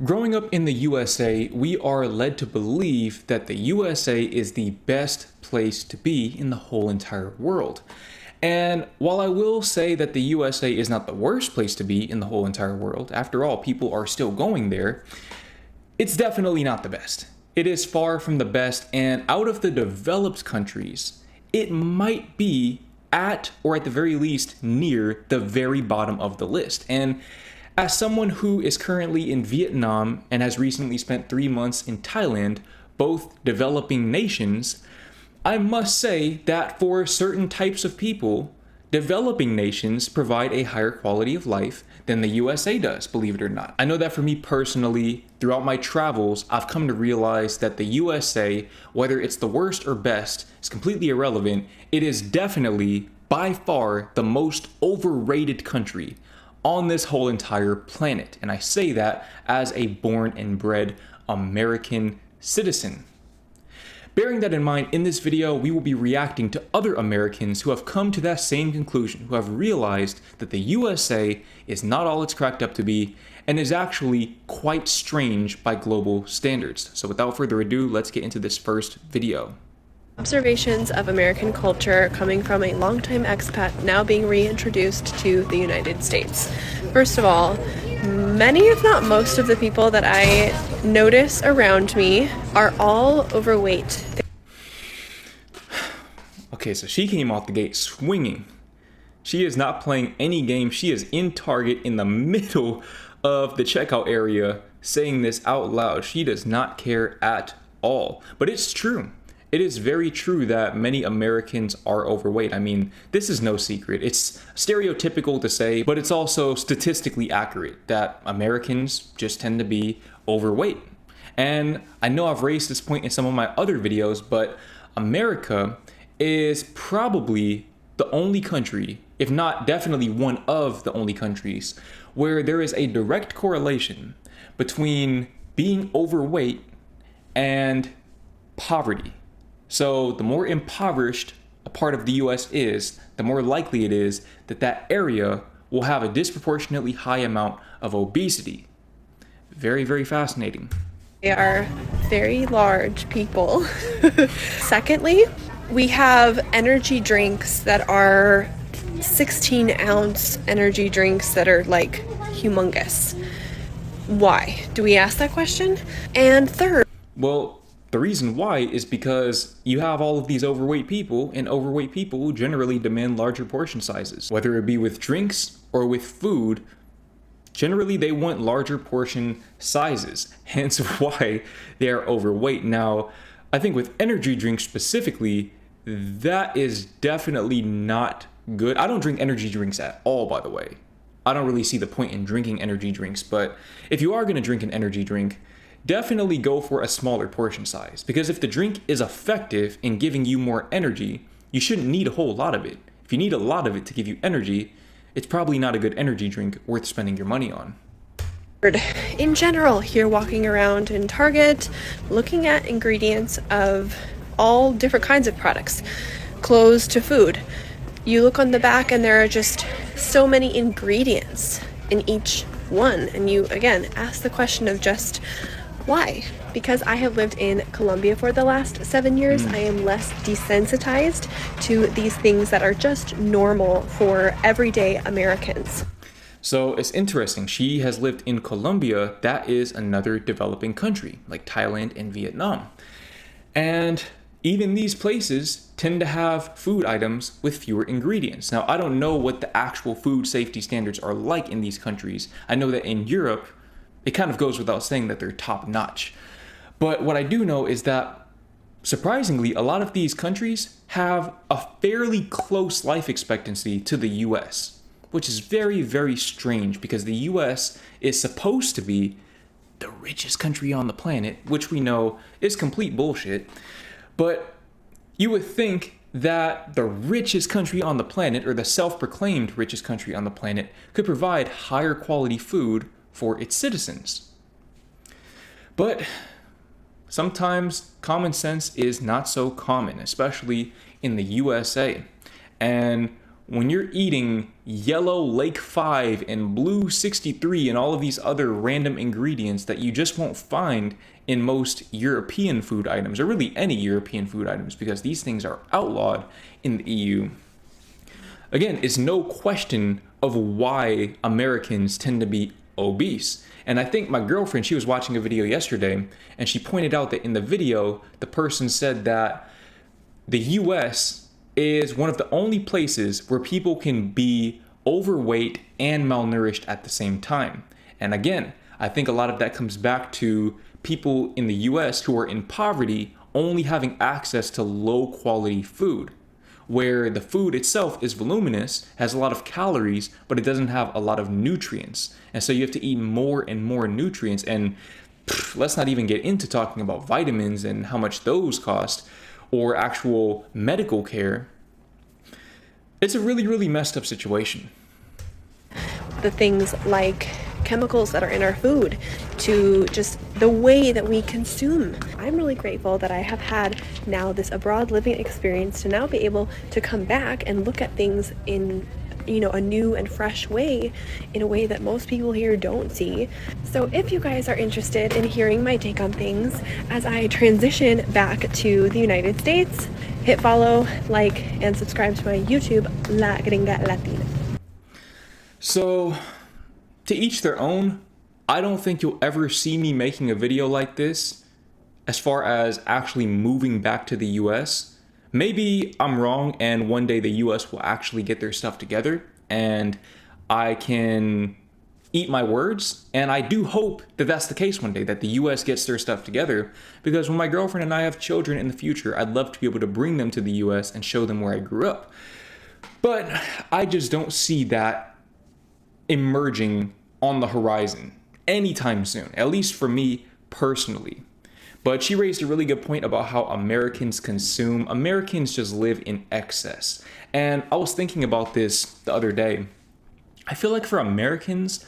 Growing up in the USA, we are led to believe that the USA is the best place to be in the whole entire world. And while I will say that the USA is not the worst place to be in the whole entire world, after all, people are still going there, it's definitely not the best. It is far from the best, and out of the developed countries, it might be at, or at the very least, near the very bottom of the list. And as someone who is currently in Vietnam and has recently spent 3 months in Thailand, both developing nations, I must say that for certain types of people, developing nations provide a higher quality of life than the USA does, believe it or not. I know that for me personally, throughout my travels, I've come to realize that the USA, whether it's the worst or best, is completely irrelevant. It is definitely, by far, the most overrated country on this whole entire planet. And I say that as a born and bred American citizen. Bearing that in mind, in this video, we will be reacting to other Americans who have come to that same conclusion, who have realized that the USA is not all it's cracked up to be, and is actually quite strange by global standards. So without further ado, let's get into this first video. Observations of American culture coming from a longtime expat now being reintroduced to the United States. First of all, many, if not most, of the people that I notice around me are all overweight. Okay, so she came off the gate swinging. She is not playing any game. She is in Target in the middle of the checkout area saying this out loud. She does not care at all. But it's true. It is very true that many Americans are overweight. I mean, this is no secret. It's stereotypical to say, but it's also statistically accurate that Americans just tend to be overweight. And I know I've raised this point in some of my other videos, but America is probably the only country, if not definitely one of the only countries, where there is a direct correlation between being overweight and poverty. So the more impoverished a part of the US is, the more likely it is that that area will have a disproportionately high amount of obesity. Very, very fascinating. They are very large people. Secondly, we have energy drinks that are 16-ounce energy drinks that are like humongous. Why? Do we ask that question? And third, well, the reason why is because you have all of these overweight people, and overweight people generally demand larger portion sizes. Whether it be with drinks or with food, generally they want larger portion sizes, hence why they are overweight. Now, I think with energy drinks specifically, that is definitely not good. I don't drink energy drinks at all, by the way. I don't really see the point in drinking energy drinks, but if you are going to drink an energy drink, definitely go for a smaller portion size, because if the drink is effective in giving you more energy, you shouldn't need a whole lot of it. If you need a lot of it to give you energy, it's probably not a good energy drink worth spending your money on. in general, here walking around in Target, looking at ingredients of all different kinds of products, clothes to food. You look on the back and there are just so many ingredients in each one, and you again ask the question of just why? Because I have lived in Colombia for the last 7 years, I am less desensitized to these things that are just normal for everyday Americans. So it's interesting. She has lived in Colombia. That is another developing country, like Thailand and Vietnam. And even these places tend to have food items with fewer ingredients. Now, I don't know what the actual food safety standards are like in these countries. I know that in Europe, it kind of goes without saying that they're top notch. But what I do know is that, surprisingly, a lot of these countries have a fairly close life expectancy to the US, which is very, very strange because the US is supposed to be the richest country on the planet, which we know is complete bullshit. But you would think that the richest country on the planet, or the self-proclaimed richest country on the planet, could provide higher quality food for its citizens. But sometimes common sense is not so common, especially in the USA. And when you're eating yellow Lake 5 and blue 63 and all of these other random ingredients that you just won't find in most European food items, or really any European food items, because these things are outlawed in the EU. Again, it's no question of why Americans tend to be obese. And I think my girlfriend, she was watching a video yesterday, and she pointed out that in the video, the person said that the US is one of the only places where people can be overweight and malnourished at the same time. And again, I think a lot of that comes back to people in the US who are in poverty only having access to low quality food, where the food itself is voluminous, has a lot of calories, but it doesn't have a lot of nutrients. And so you have to eat more and more nutrients. And let's not even get into talking about vitamins and how much those cost, or actual medical care. It's a really, really messed up situation. The things like chemicals that are in our food, to just the way that we consume. I'm really grateful that I have had now this abroad living experience to now be able to come back and look at things in a new and fresh way, in a way that most people here don't see. So if you guys are interested in hearing my take on things as I transition back to the United States, hit follow, like, and subscribe to my YouTube, La Gringa Latina. So, to each their own. I don't think you'll ever see me making a video like this as far as actually moving back to the US. Maybe I'm wrong and one day the US will actually get their stuff together and I can eat my words. And I do hope that that's the case one day, that the US gets their stuff together, because when my girlfriend and I have children in the future, I'd love to be able to bring them to the US and show them where I grew up. But I just don't see that emerging on the horizon anytime soon, at least for me personally. But she raised a really good point about how Americans consume. Americans just live in excess. And I was thinking about this the other day. I feel like for Americans,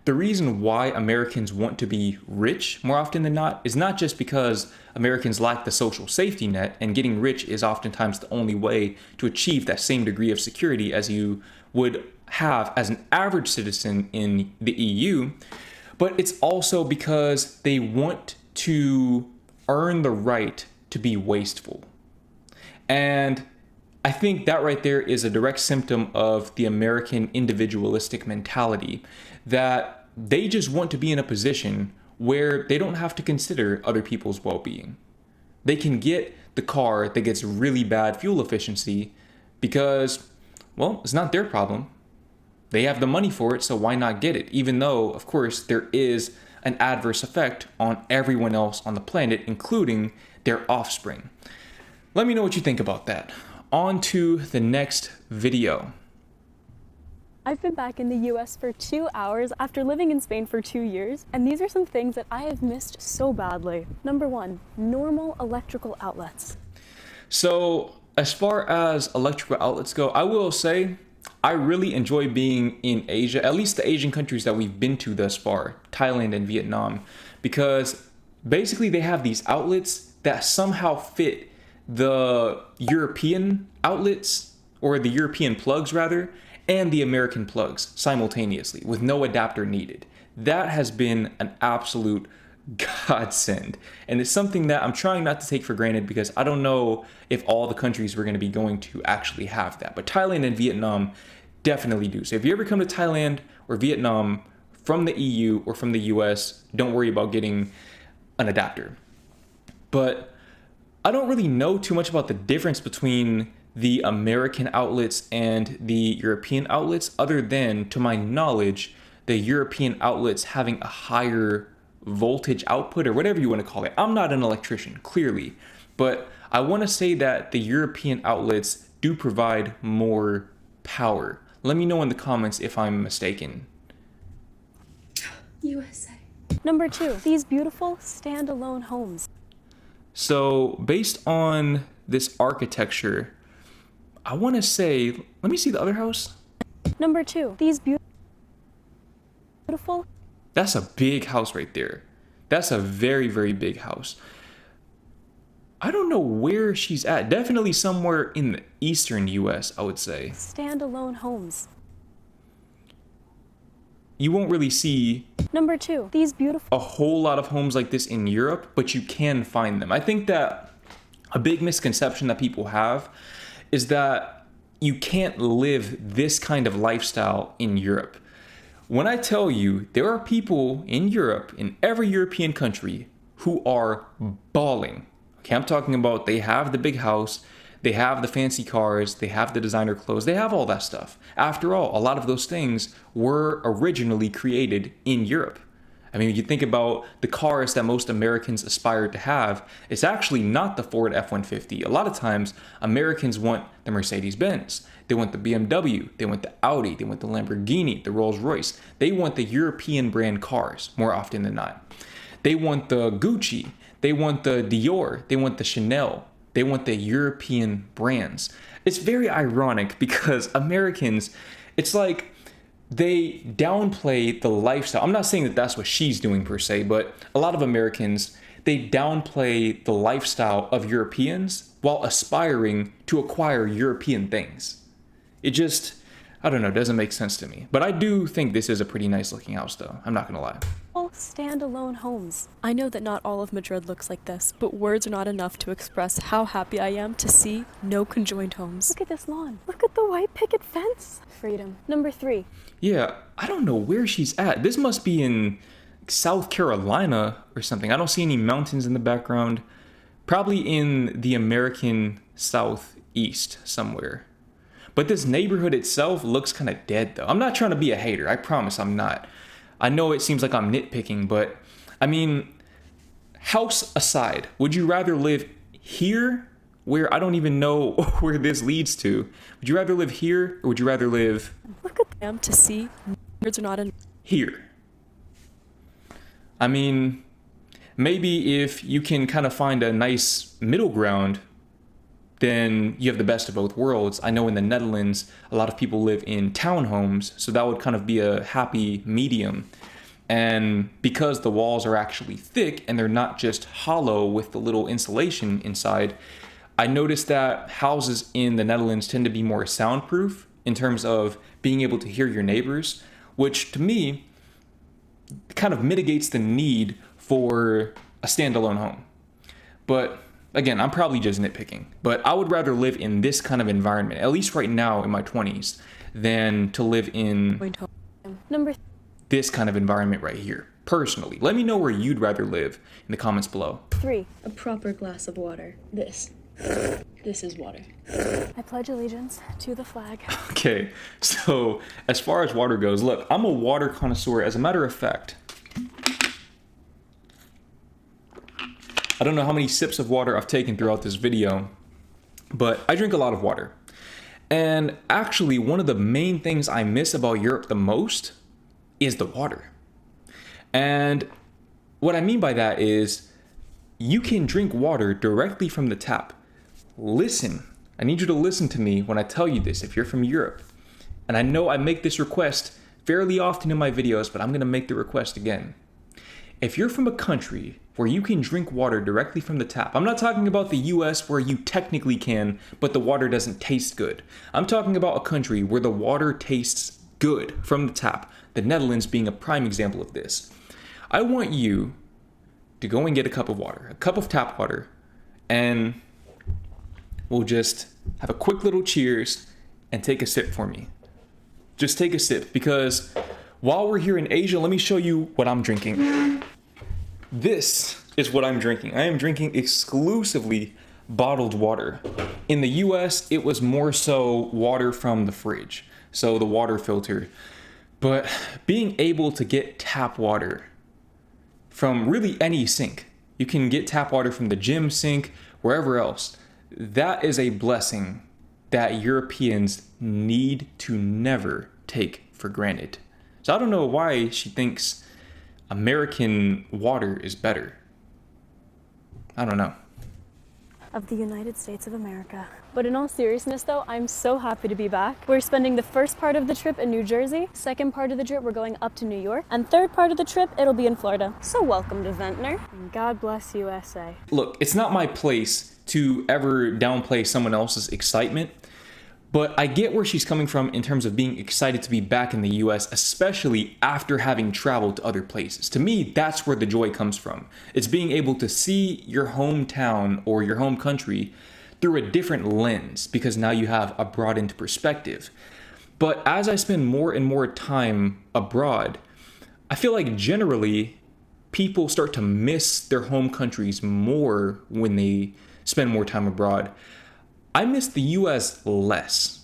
the reason why Americans want to be rich more often than not is not just because Americans lack the social safety net, and getting rich is oftentimes the only way to achieve that same degree of security as you would have as an average citizen in the EU, but it's also because they want to earn the right to be wasteful. And I think that right there is a direct symptom of the American individualistic mentality, that they just want to be in a position where they don't have to consider other people's well-being. They can get the car that gets really bad fuel efficiency because, well, it's not their problem. They have the money for it, so why not get it? Even though, of course, there is an adverse effect on everyone else on the planet, including their offspring. Let me know what you think about that. On to the next video. I've been back in the US for 2 hours after living in Spain for 2 years, and these are some things that I have missed so badly. Number one, normal electrical outlets. So, as far as electrical outlets go, I will say I really enjoy being in Asia, at least the Asian countries that we've been to thus far, Thailand and Vietnam, because basically they have these outlets that somehow fit the European outlets, or the European plugs rather, and the American plugs simultaneously with no adapter needed. That has been an absolute godsend. And it's something that I'm trying not to take for granted, because I don't know if all the countries we're going to be going to actually have that. But Thailand and Vietnam definitely do. So if you ever come to Thailand or Vietnam from the EU or from the US, don't worry about getting an adapter. But I don't really know too much about the difference between the American outlets and the European outlets, other than, to my knowledge, the European outlets having a higher voltage output, or whatever you want to call it. I'm not an electrician, clearly, but I want to say that the European outlets do provide more power. Let me know in the comments if I'm mistaken. USA. Number two, these beautiful standalone homes. So based on this architecture, I want to say, let me see the other house. Number two, these beautiful. That's a big house right there. That's a very, very big house. I don't know where she's at. Definitely somewhere in the eastern US, I would say. Standalone homes. You won't really see Number 2, these beautiful a whole lot of homes like this in Europe, but you can find them. I think that a big misconception that people have is that you can't live this kind of lifestyle in Europe. When I tell you there are people in Europe, in every European country, who are balling. Okay, I'm talking about they have the big house, they have the fancy cars, they have the designer clothes, they have all that stuff. After all, a lot of those things were originally created in Europe. I mean, you think about the cars that most Americans aspire to have, it's actually not the Ford F-150. A lot of times, Americans want the Mercedes-Benz. They want the BMW, they want the Audi, they want the Lamborghini, the Rolls-Royce. They want the European brand cars more often than not. They want the Gucci, they want the Dior, they want the Chanel, they want the European brands. It's very ironic because Americans, it's like they downplay the lifestyle. I'm not saying that that's what she's doing per se, but a lot of Americans, they downplay the lifestyle of Europeans while aspiring to acquire European things. It just, I don't know, doesn't make sense to me. But I do think this is a pretty nice looking house though. I'm not gonna lie. standalone homes. I know that not all of Madrid looks like this, but words are not enough to express how happy I am to see no conjoined homes. Look at this lawn. Look at the white picket fence. Freedom. Number 3. Yeah, I don't know where she's at. This must be in South Carolina or something. I don't see any mountains in the background. Probably in the American Southeast somewhere. But this neighborhood itself looks kind of dead though. I'm not trying to be a hater. I promise I'm not. I know it seems like I'm nitpicking, but I mean, house aside, would you rather live here where I don't even know where this leads to? Would you rather live here or would you rather live Look at them to see words are not enough. here? I mean, maybe if you can kind of find a nice middle ground, then you have the best of both worlds. I know in the Netherlands, a lot of people live in townhomes, so that would kind of be a happy medium. And because the walls are actually thick and they're not just hollow with the little insulation inside, I noticed that houses in the Netherlands tend to be more soundproof in terms of being able to hear your neighbors, which to me kind of mitigates the need for a standalone home. But again, I'm probably just nitpicking, but I would rather live in this kind of environment, at least right now in my 20s, than to live in Number this kind of environment right here. Personally, let me know where you'd rather live in the comments below. 3. A proper glass of water. This is water. I pledge allegiance to the flag. Okay, so as far as water goes, look, I'm a water connoisseur. As a matter of fact, I don't know how many sips of water I've taken throughout this video, but I drink a lot of water. And actually, one of the main things I miss about Europe the most is the water. And what I mean by that is you can drink water directly from the tap. Listen, I need you to listen to me when I tell you this if you're from Europe. And I know I make this request fairly often in my videos, but I'm gonna make the request again. If you're from a country where you can drink water directly from the tap, I'm not talking about the US where you technically can, but the water doesn't taste good. I'm talking about a country where the water tastes good from the tap, the Netherlands being a prime example of this. I want you to go and get a cup of water, a cup of tap water, and we'll just have a quick little cheers and take a sip for me. Just take a sip, because while we're here in Asia, let me show you what I'm drinking. This is what I'm drinking. I am drinking exclusively bottled water. In the US, it was more so water from the fridge, so the water filter. But being able to get tap water from really any sink, you can get tap water from the gym sink, wherever else. That is a blessing that Europeans need to never take for granted. So I don't know why she thinks American water is better. I don't know. of the United States of America. But in all seriousness though, I'm so happy to be back. We're spending the first part of the trip in New Jersey, second part of the trip we're going up to New York, and third part of the trip it'll be in Florida. So welcome to Ventnor, and God bless USA. Look, it's not my place to ever downplay someone else's excitement, but I get where she's coming from in terms of being excited to be back in the US, especially after having traveled to other places. To me, that's where the joy comes from. It's being able to see your hometown or your home country through a different lens, because now you have a broadened perspective. But as I spend more and more time abroad, I feel like generally people start to miss their home countries more when they spend more time abroad. I miss the US less.